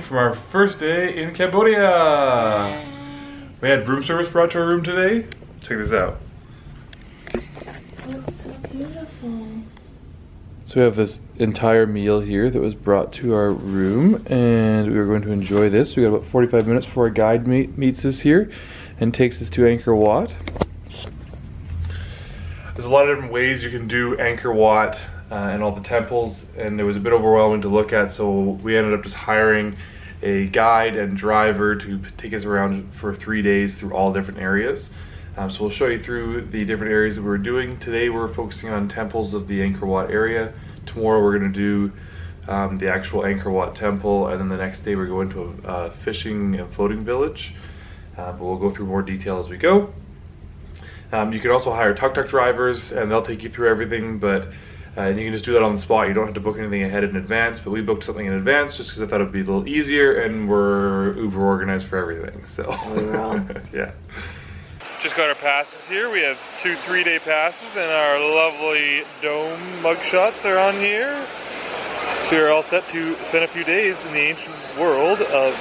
from our first day in Cambodia. We had room service brought to our room today. Check this out. It's so beautiful. So we have this entire meal here that was brought to our room, and we are going to enjoy this. We got about 45 minutes before our guide meets us here and takes us to Angkor Wat. There's a lot of different ways you can do Angkor Wat and all the temples, and it was a bit overwhelming to look at, so we ended up just hiring a guide and driver to take us around for 3 days through all different areas. So we'll show you through the different areas that we're doing. Today we're focusing on temples of the Angkor Wat area. Tomorrow we're going to do the actual Angkor Wat temple, and then the next day we're going to a fishing and floating village. But we'll go through more detail as we go. You can also hire tuk-tuk drivers, and they'll take you through everything, but and you can just do that on the spot. You don't have to book anything ahead in advance, but we booked something in advance just because I thought it'd be a little easier, and we're uber organized for everything, so yeah. Just got our passes here. We have 2 3-day passes, and our lovely dome mugshots are on here. So you're all set to spend a few days in the ancient world of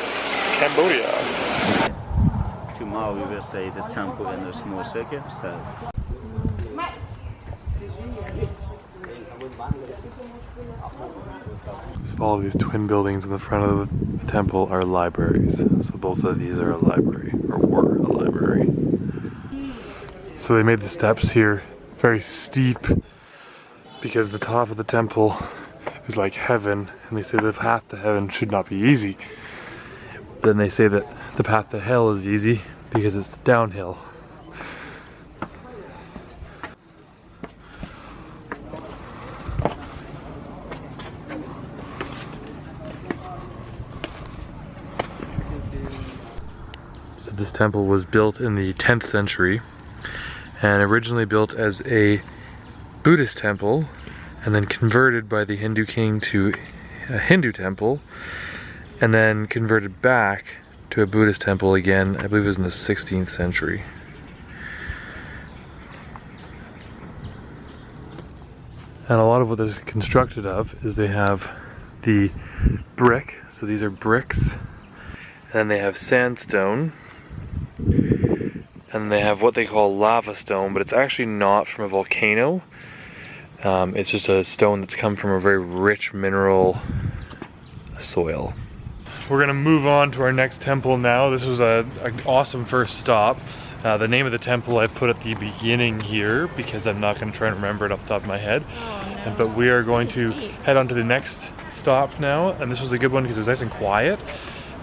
Cambodia. Tomorrow we will say the temple in a small circuit. So all of these twin buildings in the front of the temple are libraries. So both of these are a library, or were a library. So they made the steps here very steep because the top of the temple is like heaven, and they say the path to heaven should not be easy. Then they say that the path to hell is easy because it's downhill. So this temple was built in the 10th century and originally built as a Buddhist temple and then converted by the Hindu king to a Hindu temple and then converted back to a Buddhist temple again. I believe it was in the 16th century. And a lot of what this is constructed of is they have the brick, so these are bricks, and they have sandstone, and they have what they call lava stone, but it's actually not from a volcano. It's just a stone that's come from a very rich mineral soil. We're gonna move on to our next temple now. This was an awesome first stop. The name of the temple I put at the beginning here because I'm not gonna try and remember it off the top of my head. Oh, no. But we are going to head on to the next stop now, and this was a good one because it was nice and quiet.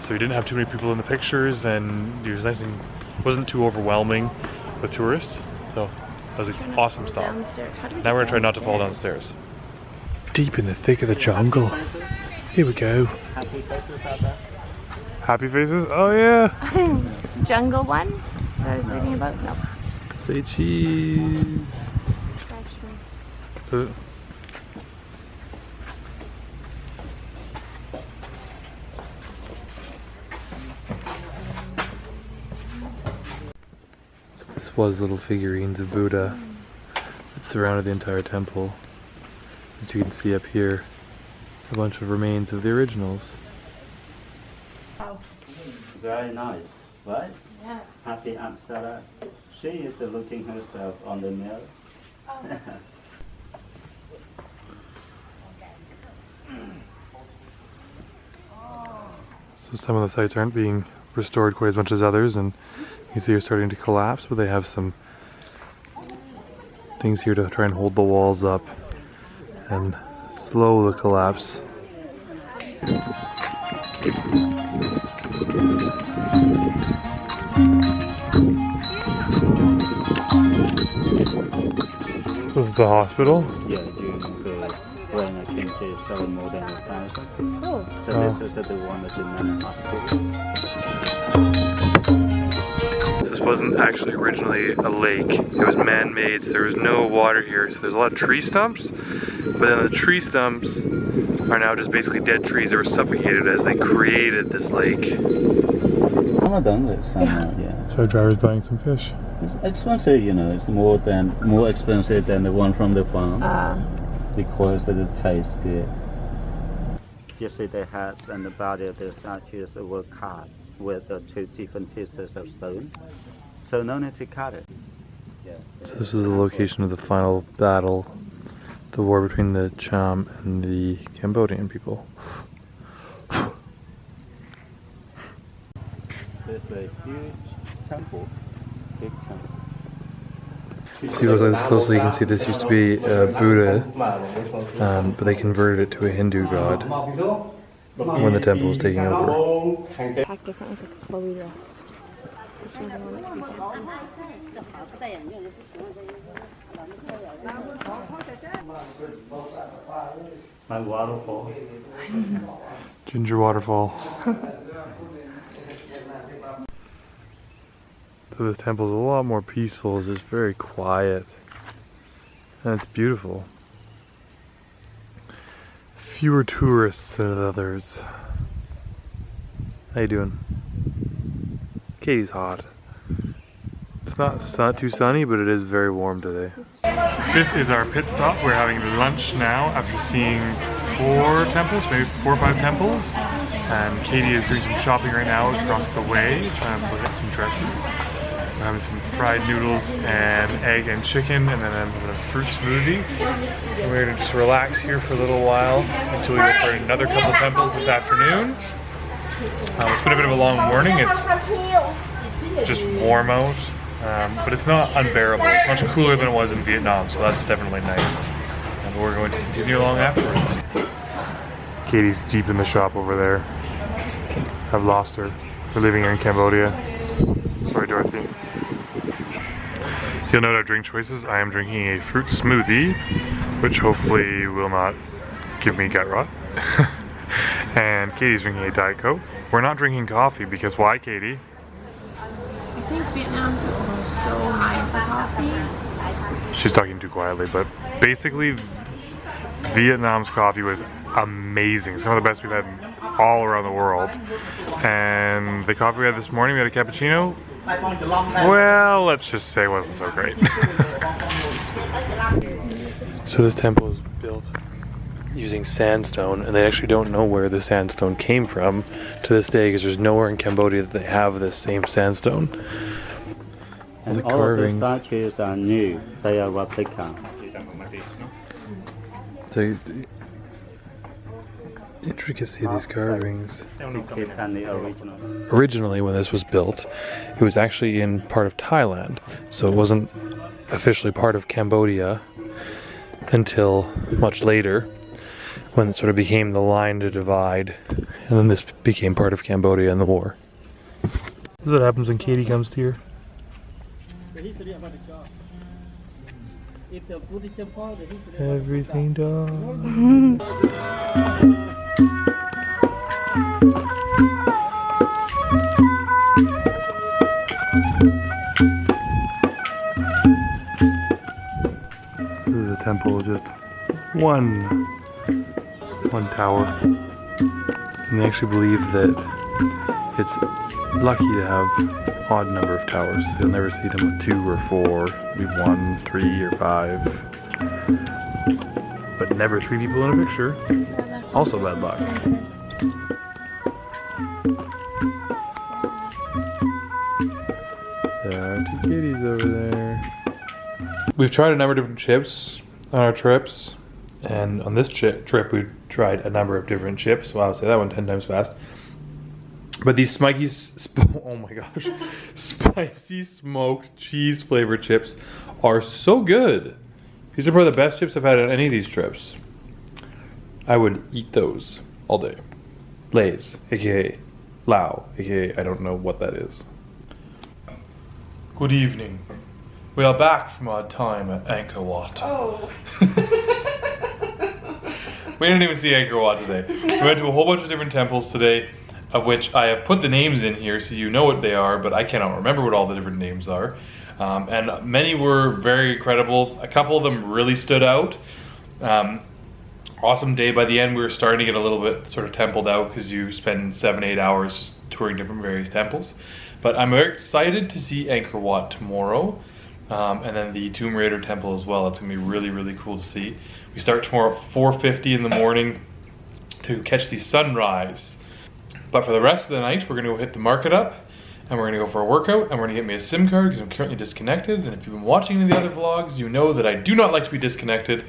So we didn't have too many people in the pictures, and it was nice and wasn't too overwhelming with tourists. So that was an awesome stop. Now we're gonna try not to fall downstairs. Deep in the thick of the jungle. Here we go. Happy faces out there. Happy faces? Oh yeah. Jungle one that I was reading about? No. Say cheese. So this was little figurines of Buddha that surrounded the entire temple. As you can see up here, a bunch of remains of the originals. Very nice, right? Yeah. Happy Amsterdam. She is looking herself on the mirror. Oh. So some of the sites aren't being restored quite as much as others, and you see they're starting to collapse, but they have some things here to try and hold the walls up and slow the collapse. This is the hospital? Yeah, during the when I came to sell more than 1,000. Oh. So this is the one that's in the hospital. This wasn't actually originally a lake. It was man-made, so there was no water here. So there's a lot of tree stumps, but then the tree stumps are now just basically dead trees that were suffocated as they created this lake. Some of them, yeah. So our driver's buying some fish. It's expensive, you know. It's more expensive than the one from the farm because it tastes good. You see the heads and the body of the statues were cut with two different pieces of stone. So no need to cut it. Yeah. So this was the location of the final battle, the war between the Cham and the Cambodian people. There's a huge temple, big temple. So if you look at this closely, you can see this used to be a Buddha, but they converted it to a Hindu god when the temple was taken over. Pack different with like a flowy dress. This is the one that's My waterfall. Ginger waterfall. So this temple is a lot more peaceful. It's just very quiet, and it's beautiful. Fewer tourists than others. How you doing? Katie's hot. It's not too sunny, but it is very warm today. This is our pit stop. We're having lunch now after seeing 4 temples, maybe 4 or 5 temples. And Katie is doing some shopping right now across the way, trying to look at some dresses. We're having some fried noodles and egg and chicken, and then I'm having a fruit smoothie. And we're gonna just relax here for a little while until we go for another couple temples this afternoon. It's been a bit of a long morning. It's just warm out, but it's not unbearable. It's much cooler than it was in Vietnam, so that's definitely nice. And we're going to continue along afterwards. Katie's deep in the shop over there. I've lost her. We're living here in Cambodia. Sorry, Dorothy. You'll note our drink choices. I am drinking a fruit smoothie, which hopefully will not give me gut rot. And Katie's drinking a Diet Coke. We're not drinking coffee because why, Katie? I think Vietnam's so high for coffee. She's talking too quietly, but basically Vietnam's coffee was amazing. Some of the best we've had all around the world. And the coffee we had this morning, we had a cappuccino. Well, let's just say it wasn't so great. So this temple is built using sandstone, and they actually don't know where the sandstone came from to this day, because there's nowhere in Cambodia that they have this same sandstone. And the all carvings. of the statues are new. They are replica. The intricacy of these carvings. Keep on the original. Originally, when this was built, it was actually in part of Thailand, so it wasn't officially part of Cambodia until much later, when it sort of became the line to divide, and then this became part of Cambodia in the war. This is what happens when Katie comes here. Everything done. This is a temple, just one tower, and they actually believe that it's lucky to have odd number of towers. You'll never see them with 2 or 4, maybe 1, 3, or 5, but never 3 people in a picture. Also bad luck. There are 2 kitties over there. We've tried a number of different chips on our trips, and on this trip we tried a number of different chips. Wow, say that one 10 times fast. But these oh my gosh, spicy smoked cheese flavored chips are so good. These are probably the best chips I've had on any of these trips. I would eat those all day. Lay's, aka Lao, aka I don't know what that is. Good evening. We are back from our time at Angkor Wat. Oh. We didn't even see Angkor Wat today. We went to a whole bunch of different temples today, of which I have put the names in here so you know what they are, but I cannot remember what all the different names are. And many were very credible. A couple of them really stood out. Awesome day. By the end, we were starting to get a little bit sort of templed out because you spend 7-8 hours just touring different various temples. But I'm very excited to see Angkor Wat tomorrow. And then the Tomb Raider temple as well. It's gonna be really, really cool to see. We start tomorrow at 4:50 in the morning to to catch the sunrise. But for the rest of the night, we're gonna go hit the market up, and we're gonna go for a workout, and we're gonna get me a SIM card because I'm currently disconnected. And if you've been watching any of the other vlogs, you know that I do not like to be disconnected.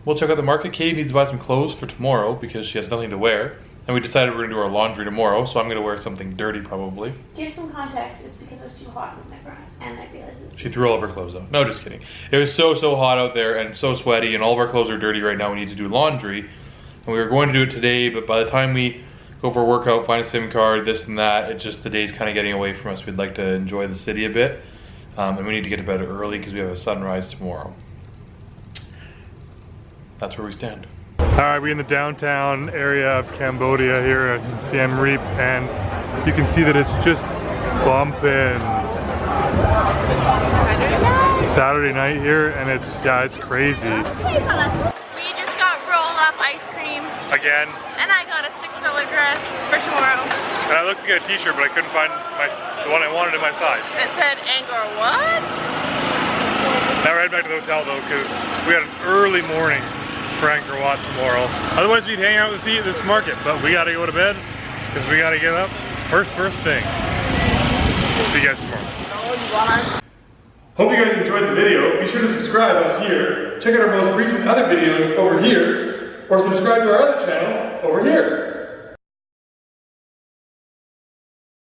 We'll check out the market. Katie needs to buy some clothes for tomorrow because she has nothing to wear. And we decided we're gonna do our laundry tomorrow, so I'm gonna wear something dirty probably. Give some context. It's because it was too hot with my bra, and I realized it was She threw all of her clothes out. No, just kidding. It was so hot out there and so sweaty, and all of our clothes are dirty right now. We need to do laundry. And we were going to do it today, but by the time we go for a workout, find a SIM card, this and that, it just, the day's kind of getting away from us. We'd like to enjoy the city a bit. And we need to get to bed early because we have a sunrise tomorrow. That's where we stand. All right, we're in the downtown area of Cambodia here in Siem Reap, and you can see that it's just bumping. It's Saturday night here, and it's crazy. We just got roll-up ice cream. Again. And I got a $6 dress for tomorrow. And I looked to get a t-shirt, but I couldn't find the one I wanted in my size. It said Angkor Wat. Now we're heading back to the hotel though, because we had an early morning for Angkor Wat tomorrow. Otherwise we'd hang out and see this market, but we gotta go to bed because we gotta get up first thing. We'll see you guys tomorrow. Hope you guys enjoyed the video. Be sure to subscribe up here. Check out our most recent other videos over here, or subscribe to our other channel over here.